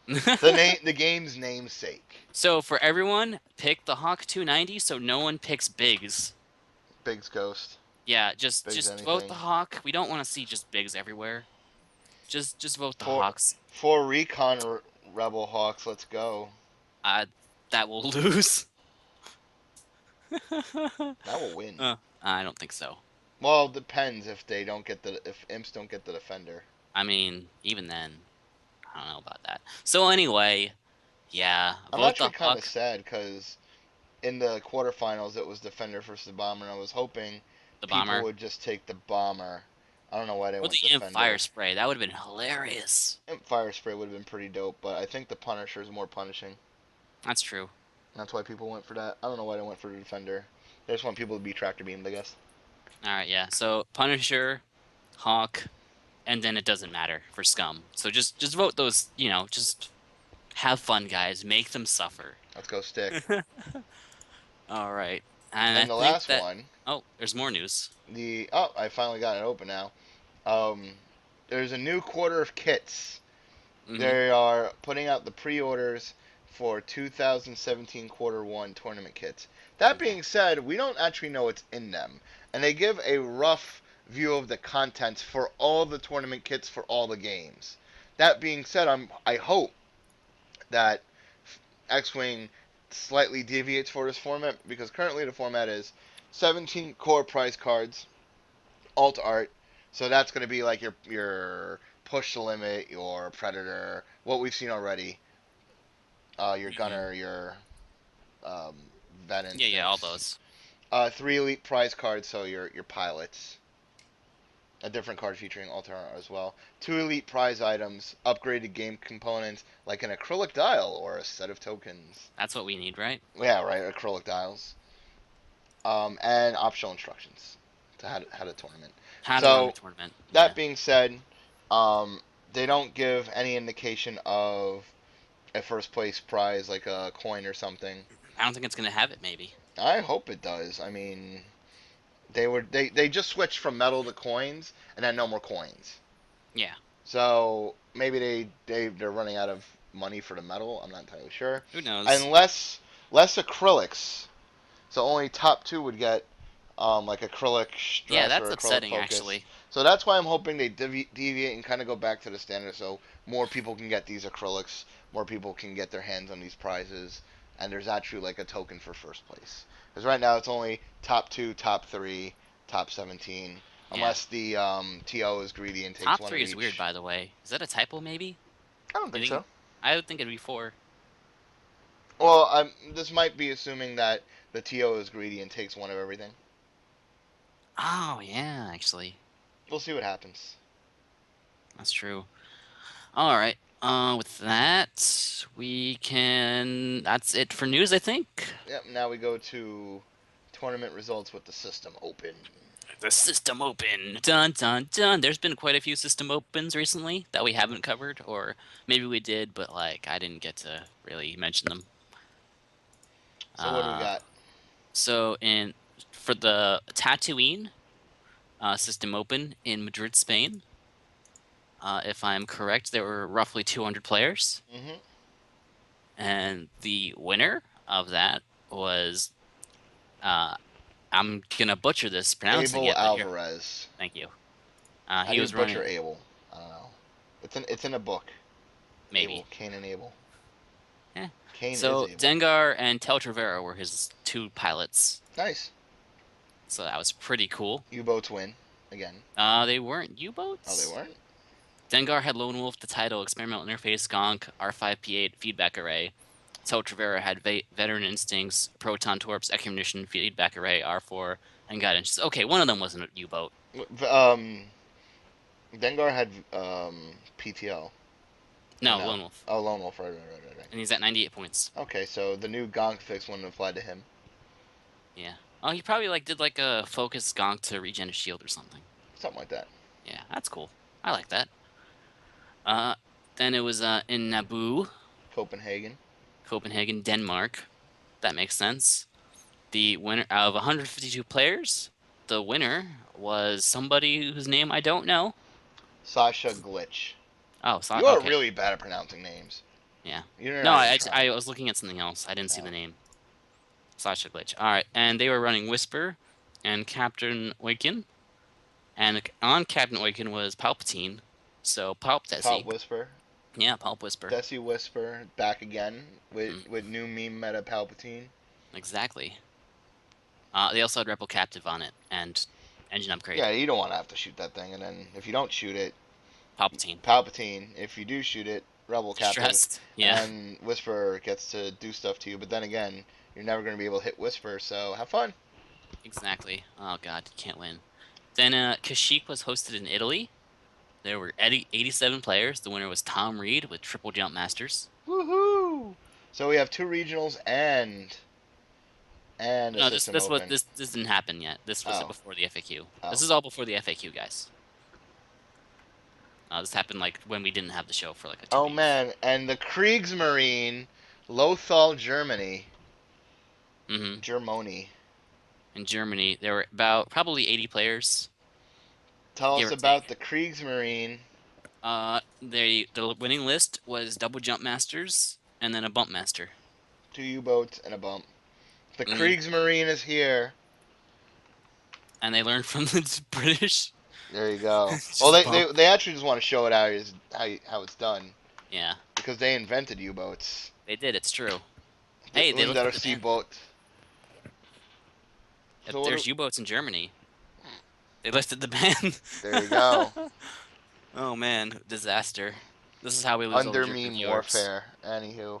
The game's namesake. So for everyone, pick the Hawk 290 so no one picks Bigs. Big's Ghost. Yeah, just Big's just vote the anything. Hawk. We don't want to see just Bigs everywhere. Just vote the For Hawks. for Recon Rebel Hawks, let's go. Uh, that will lose. That will win. I don't think so. Well, depends if imps don't get the defender. I mean, even then, I don't know about that. So anyway, yeah, I'm vote actually the kind of Hawk, sad because in the quarterfinals it was defender versus the bomber, and I was hoping the people Bomber, would just take the bomber. I don't know why they or went the Imp Fire defender. Spray. That would have been hilarious. Imp Fire Spray would have been pretty dope, but I think the Punisher is more punishing. That's true. That's why people went for that. I don't know why they went for the defender. They just want people to be tractor beamed, I guess. All right, yeah. So Punisher, Hawk, and then it doesn't matter for Scum. So just vote those. Just have fun, guys. Make them suffer. Let's go stick. All right, and I And the think last that. one, Oh, there's more news. I finally got it open now. Um, there's a new quarter of kits. Hmm. They are putting out the pre-orders for 2017 quarter one tournament kits. That Okay. being said, we don't actually know what's in them, and they give a rough view of the contents for all the tournament kits for all the games. That being said, I hope that X-Wing slightly deviates for this format because currently the format is 17 core prize cards, alt art. So that's going to be like your push the limit, your predator, what we've seen already, your Hmm. gunner, your um, vet Yeah, yeah, all instincts. those. Three elite prize cards, so your pilots. A different card featuring alt art as well. Two elite prize items, upgraded game components like an acrylic dial or a set of tokens. That's what we need, right? Yeah, right, acrylic dials. And optional instructions to how to tournament. How to run a So tournament. that Yeah. being said, um, they don't give any indication of a first place prize like a coin or something. I don't think it's gonna have it. Maybe. I hope it does. I mean, they just switched from metal to coins and then no more coins. Yeah. So maybe they're running out of money for the metal. I'm not entirely sure. Who knows? And less acrylics. So only top two would get like acrylic Yeah, stress that's or acrylic upsetting, focus. actually. So that's why I'm hoping they deviate and kind of go back to the standard so more people can get these acrylics, more people can get their hands on these prizes, and there's actually like a token for first place. Because right now it's only top two, top three, top 17, Yeah. unless the TO is greedy and takes Top one of three is weird, each. by the way. Is that a typo, maybe? I don't You think think? so. I would think it'd be four. Well, this might be assuming that the TO is greedy and takes one of everything. Oh, yeah, actually. We'll see what happens. That's true. All right. With that, we can. That's it for news, I think. Yep, now we go to tournament results with the system open. The system open. Dun dun dun. There's been quite a few system opens recently that we haven't covered, or maybe we did, but like I didn't get to really mention them. So what do we Uh, got? so in for the Tatooine system open in Madrid, Spain. If I'm correct, there were roughly 200 players, Hmm. and the winner of that was uh, I'm gonna butcher this pronouncing Abel it, but here, Alvarez. thank you. How He do you was running butcher Abel? I don't know. It's in a book. maybe. Abel, Cain and Abel. Eh. Cain is So Abel. Dengar and Tel Trevero were his two pilots, Nice. so that was pretty cool. U-boats win again. They weren't Oh, they U-boats. weren't. Dengar had Lone Wolf, the title, Experimental Interface, Gonk, R5P8, Feedback Array. Tel Trevero had Veteran Instincts, Proton Torps, Ecumnition, Feedback Array, R4, and Guidance. Okay, one of them wasn't a U-boat. Dengar had PTO or No, no? Lone Wolf. Oh, Lone Wolf. Right. And he's at 98 points. Okay, so the new Gonk fix wouldn't apply to him. Yeah. Oh, he probably did a focus Gonk to regen his shield or something. Something like that. Yeah, that's cool. I like that. Uh, then it was in Naboo, Copenhagen. Copenhagen, Denmark. That makes sense. The winner of 152 players, the winner was somebody whose name I don't know. Sasha Glitch. Oh, so You are okay. really bad at pronouncing names. Yeah. You're No, not even I trying. was looking at something else. I didn't see Oh. the name. Sasha Glitch. All right, and they were running Whisper and Captain Oiken, and on Captain Oiken was Palpatine. So Palp Pop Desi. Whisper. Yeah, Palp Whisper. Desi Whisper back again with Mm, new meme meta Palpatine. exactly. They also had Rebel Captive on it and engine upgrade. Yeah, you don't want to have to shoot that thing, and then if you don't shoot it, Palpatine. Palpatine. If you do shoot it, Rebel Captive, Distressed. Yeah, and Whisper gets to do stuff to you. But then again, you're never going to be able to hit Whisper, so have fun. exactly. Oh god, can't win. Then Kashyyyk was hosted in Italy. There were 87 players. The winner was Tom Reed with Triple Jump Masters. Woohoo! So we have two regionals and a No, this system this was open. this didn't happen yet. This was Oh, before the FAQ. oh. This is all before the FAQ, guys. This happened like when we didn't have the show for like 2 Oh weeks. man, and the Kriegsmarine, Lothal, Germany. Hmm. Germany. In Germany, there were about probably 80 players, Tell give us or about take. the Kriegsmarine. The winning list was double jump masters and then a bump master. Two U-boats and a bump. The Hmm. Kriegsmarine is here. And they learned from the British. There you go. Well, Just bump. they actually just want to show it how it's done Yeah, because they invented U-boats. they did. It's true. The Hey, they Under lifted the sea ban. boat. So what? There's U-boats in Germany. They lifted the ban. There you go. Oh man, disaster. This is how we lose all the Under German meme viewers. warfare. Anywho.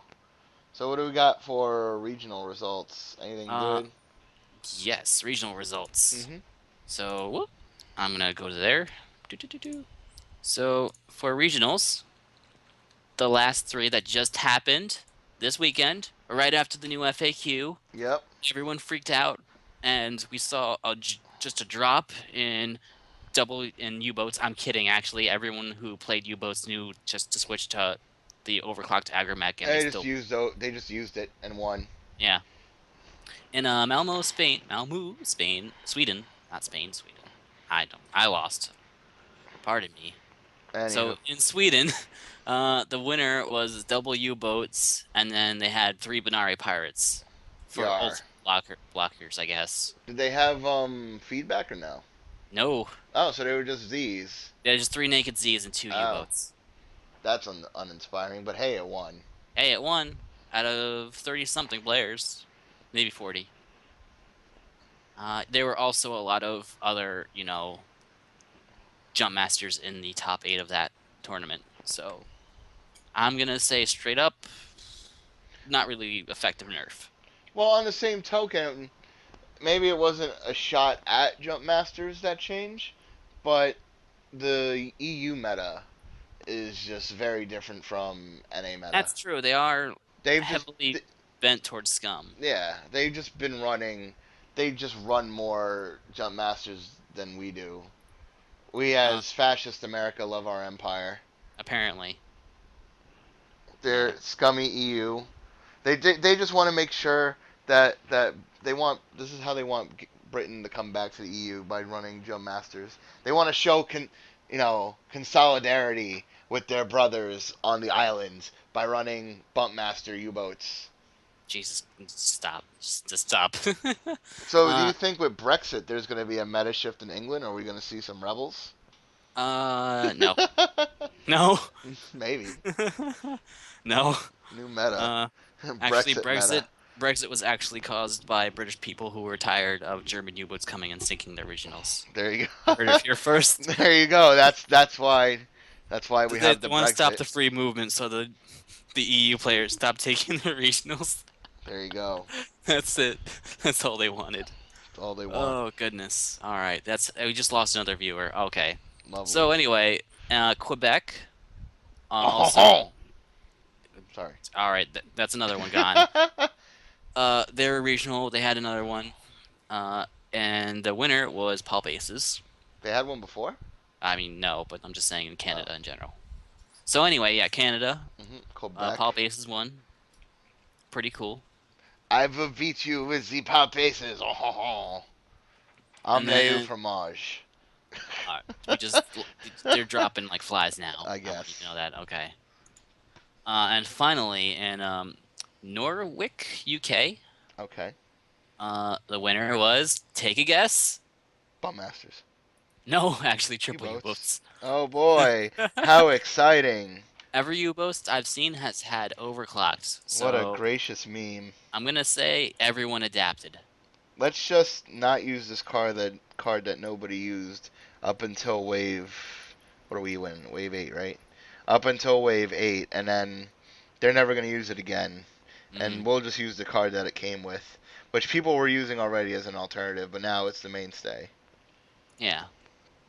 So what do we got for regional results? Anything Uh, good? yes, regional results. Mm-hmm. So, whoop, I'm gonna go to there. Do. So for regionals, the last three that just happened this weekend, right after the new FAQ, Yep. everyone freaked out, and we saw just a drop in double in U-boats. I'm kidding, actually. Everyone who played U-boats knew just to switch to the overclocked agromech, and they still, They just used it and won. yeah. In Malmo, Spain, Sweden, not Spain, Sweden. I lost. Pardon me. So Anywho. in Sweden, the winner was double U-boats, and then they had three Binari pirates for Yar. ultimate blockers, I guess. Did they have feedback or no? No, Oh, so they were just Z's. there's just three naked Z's and two Oh, U-boats. that's uninspiring. But hey, it won. Hey, it won out of 30 something players, maybe 40. There were also a lot of other, jump masters in the top 8 of that tournament. So I'm gonna say straight up, not really effective nerf. Well, on the same token, maybe it wasn't a shot at Jump Masters that change, but the EU meta is just very different from NA meta. That's true. They are They've just, heavily bent towards scum. yeah, they've just been running. They just run more Jump Masters than we do. We, Uh, as fascist America, love our empire. apparently, yeah. They're scummy EU. They just want to make sure that they want this is how they want Britain to come back to the EU by running Jump Masters. They want to show consolidarity with their brothers on the islands by running Bump Master U-boats. Jesus, stop. Just stop. So do you uh, think with Brexit there's going to be a meta shift in England? Or are we going to see some rebels? no, no, Maybe no. new meta, Uh, actually, Brexit meta. Brexit was actually caused by British people who were tired of German U-boats coming and sinking their regionals. There you You go. heard it here first. There you go. That's why we They have the want to stop Brexit. the free movement, so the EU players stop taking the regionals. There you go. That's it. That's all they wanted. That's all they want. Oh goodness. All right. We just lost another viewer. Okay. Lovely. So anyway, Quebec also. Oh, sorry. All right. That's another one gone. Their regional. They had another one. And the winner was Pulp Aces. They had one before. I mean, no, but I'm just saying in Oh, Canada in general. So anyway, yeah, Canada. Quebec. Pulp Aces won. Pretty cool. I will beat you with the pop aces. Oh, And Amenez then fromage. Uh, we just they're dropping like flies now. I I want you to guess. know that. Okay. And finally, in Norwich, UK, Okay. the winner was, take a guess. Bum Masters. No, actually, triple U-boats. U-boats. Oh boy, how exciting! Every U-boat I've seen has had overclocks, What a so gracious meme. I'm gonna say everyone adapted. Let's just not use this card that nobody used up until wave. What are we in? Wave 8, right? Up until wave 8, and then they're never going to use it again. Hmm. And we'll just use the card that it came with, which people were using already as an alternative, but now it's the mainstay. Yeah.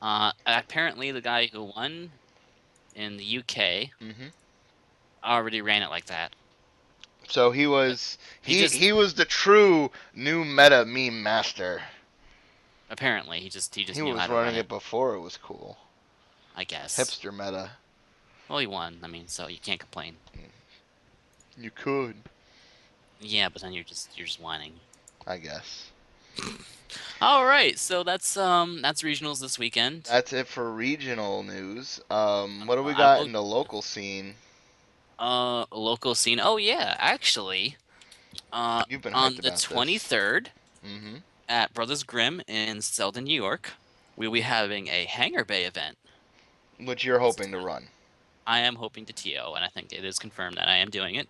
Apparently the guy who won in the UK Hmm. already ran it like that. So But he he just was the true new meta meme master. apparently he just He knew how was to run running it, it before it was cool. I guess. Hipster meta. Well, he won. I mean, so you can't complain. You could, Yeah, but then you're just whining. I guess. All right, so that's regionals this weekend. That's it for regional news. What do we I got will in the local scene? local scene. Oh yeah, actually, You've been hyped on the about this. 23rd Hmm. at Brothers Grimm in Selden, New York, we'll be having a Hangar Bay event. Which you're This hoping to time. run. I am hoping to TO, and I think it is confirmed that I am doing it.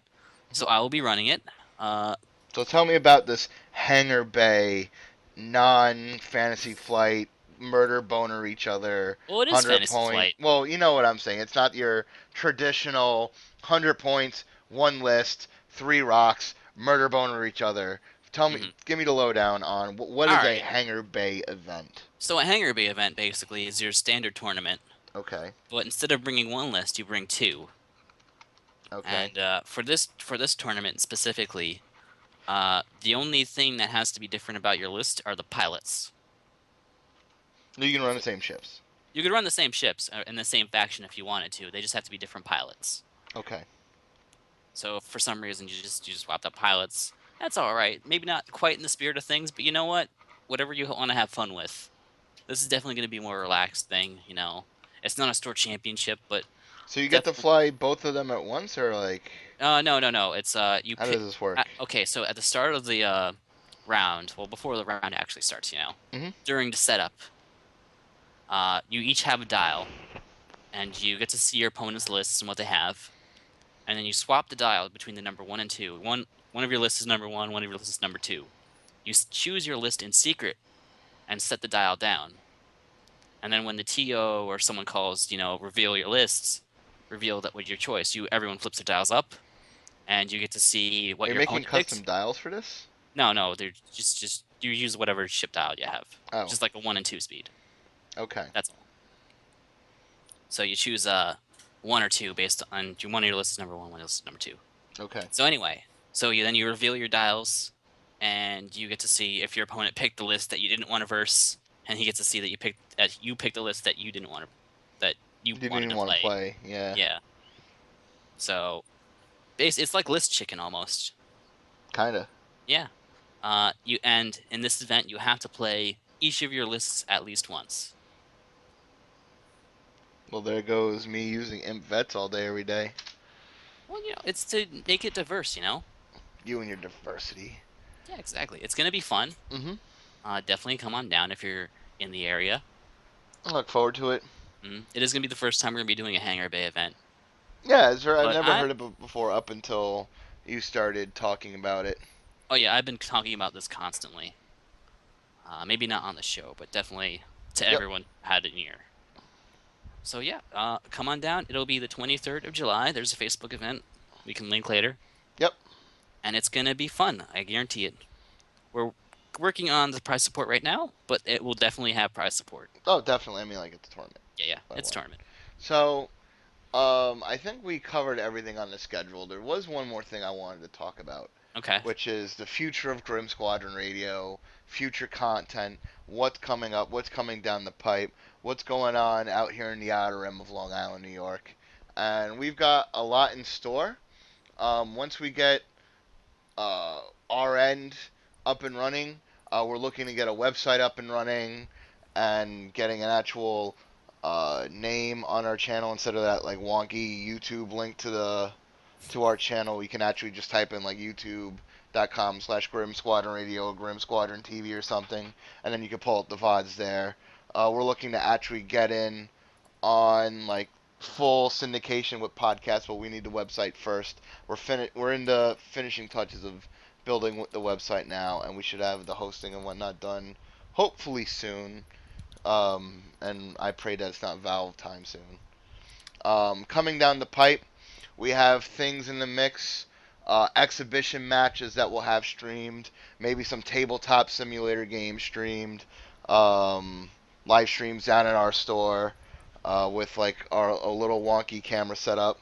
So I will be running it. Uh, So tell me about this Hangar Bay, non-fantasy flight, murder boner each other, well, it is 100 Fantasy point. Flight. Well, you know what I'm saying. It's not your traditional 100 points, one list, three rocks, murder boner each other. Tell me, Hmm. give me the lowdown on what All is a right. Hangar Bay event. So a Hangar Bay event basically is your standard tournament, Okay. but instead of bringing one list, you bring two. Okay. And for this tournament specifically, the only thing that has to be different about your list are the pilots. You can run the So same ships. you could run the same ships in the same faction if you wanted to. They just have to be different pilots. Okay. So if for some reason you just swap the pilots, that's all right. Maybe not quite in the spirit of things, but you know what? Whatever you want to have fun with. This is definitely going to be a more relaxed thing. It's not a store championship, but So you get to definitely. fly both of them at once, or like, No, no, no. It's you how pick. does this work? Okay, so at the start of the round, well, before the round actually starts, Hmm. during the setup, you each have a dial, and you get to see your opponent's lists and what they have, and then you swap the dial between the number one and two. One of your lists is number one of your lists is number two. You choose your list in secret and set the dial down, and then when the TO or someone calls, reveal your lists, reveal that with your choice. Everyone flips their dials up, and you get to see Are what you your making opponent custom picked. dials for this? No, no, they're just you use whatever ship dial you have, Oh, just like a one and two speed. okay. That's all. So you choose one or two based on one of your lists is number one of your list is number two. Okay. So anyway, so you reveal your dials, and you get to see if your opponent picked the list that you didn't want to verse, and he gets to see that you picked the list that you didn't want to that you Didn't wanted even to want to play. play. Yeah. Yeah. So it's like list chicken almost. Kinda. Yeah. And in this event you have to play each of your lists at least once. Well, there goes me using imp vets all day, every day. Well, it's to make it diverse. You and your diversity. Yeah, exactly. It's gonna be fun. Mm-hmm. Definitely come on down if you're in the area. I look forward to it. It is gonna be the first time we're gonna be doing a Hangar Bay event. Yeah, I've But never heard of it before up until you started talking about it. oh yeah, I've been talking about this constantly. Maybe not on the show, but definitely to Yep. everyone who had an ear. So yeah, come on down. It'll be the 23rd of July. There's a Facebook event. We can link later, Yep. and it's gonna be fun. I guarantee it. We're working on the prize support right now, but it will definitely have prize support. Oh, definitely. I mean, like it's a tournament, Yeah, yeah, by the it's way. tournament. So, I think we covered everything on the schedule. There was one more thing I wanted to talk about, Okay. which is the future of Grim Squadron Radio, future content, what's coming up, what's coming down the pipe, what's going on out here in the outer rim of Long Island, New York. And we've got a lot in store. Once we get our end up and running, we're looking to get a website up and running, and getting an actual name on our channel instead of that like wonky YouTube link to our channel. You can actually just type in like youtube.com/Grim Squadron Radio, Grim Squadron TV or something, and then you can pull up the VODs there. We're looking to actually get in on like full syndication with podcasts, but we need the website first. We're in the finishing touches of building the website now, and we should have the hosting and whatnot done hopefully soon. And I pray that it's not Valve time soon. Coming down the pipe, we have things in the mix. Exhibition matches that we'll have streamed. Maybe some tabletop simulator games streamed. Um, Live streams down in our store with like our a little wonky camera setup.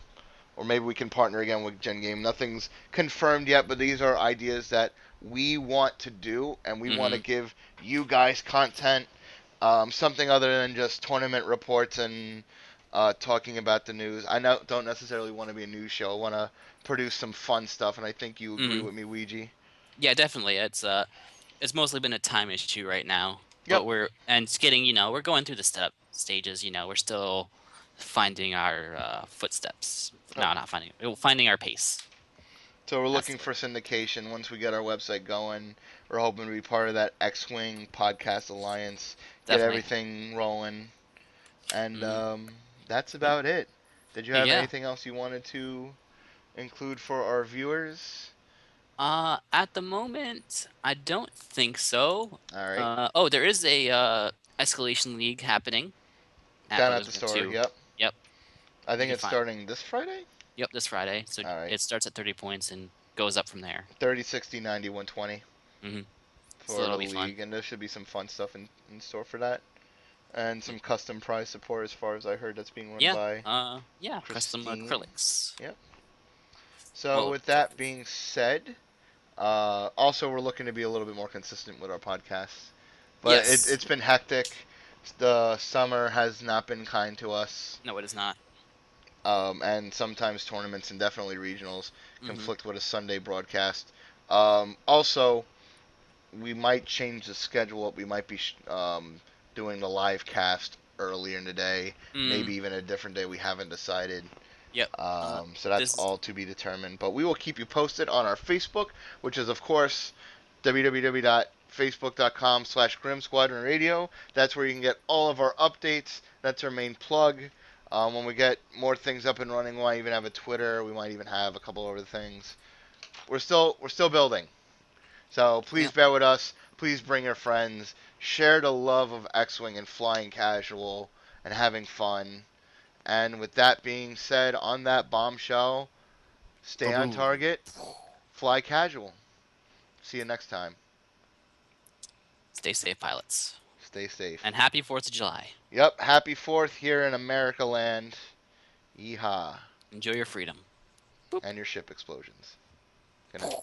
Or maybe we can partner again with Gen Game. Nothing's confirmed yet, but these are ideas that we want to do, and we want to Mm-hmm. give you guys content, something other than just tournament reports and talking about the news. Don't necessarily want to be a news show. I want to produce some fun stuff, and I think you agree Mm-hmm. with me, Ouija. Yeah, definitely. It's mostly been a time issue right now, Yep. but it's getting, we're going through the stages, we're still finding our footsteps. Yep. No, not finding our pace. So we're That's looking the word. for syndication. Once we get our website going, we're hoping to be part of that X-Wing Podcast Alliance, get Definitely. everything rolling, and Mm, that's yeah. about it. Did you have Yeah. anything else you wanted to include for our viewers? At the moment, I don't think so. All right, Oh, there is a Escalation League happening at down at Brothers the War store. 2. Yep, Yep, I you think can it's find. starting this Friday. Yep, this Friday. So All right, it starts at 30 points and goes up from there. 30, 60, 90, 120 Mm-hmm. So for that'll the be fun. league, and there should be some fun stuff in store for that, and some custom prize support as far as I heard that's being run Yeah. by Yeah. Custom Christine. acrylics. Yep. So Well, with that being said, also we're looking to be a little bit more consistent with our podcasts, but yes. it's been hectic. The summer has not been kind to us, No, it is not. and sometimes tournaments and definitely regionals Mm-hmm. conflict with a Sunday broadcast. Also, we might change the schedule up. We might be doing the live cast earlier in the day, Mm. maybe even a different day. We haven't decided. Yep. So that's This. all to be determined. But we will keep you posted on our Facebook, which is, of course, www.facebook.com/Grim Squadron Radio. That's where you can get all of our updates. That's our main plug. When we get more things up and running, we might even have a Twitter. We might even have a couple other things. We're still building. So please Yep. bear with us. Please bring your friends. Share the love of X-Wing and flying casual and having fun. And with that being said, on that bombshell, stay on Boom. target, fly casual. See you next time. Stay safe, pilots, Stay safe. and happy 4th of July. Yep, happy 4th here in America land. Yeehaw. Enjoy your freedom. Boop. And your ship explosions. Good night.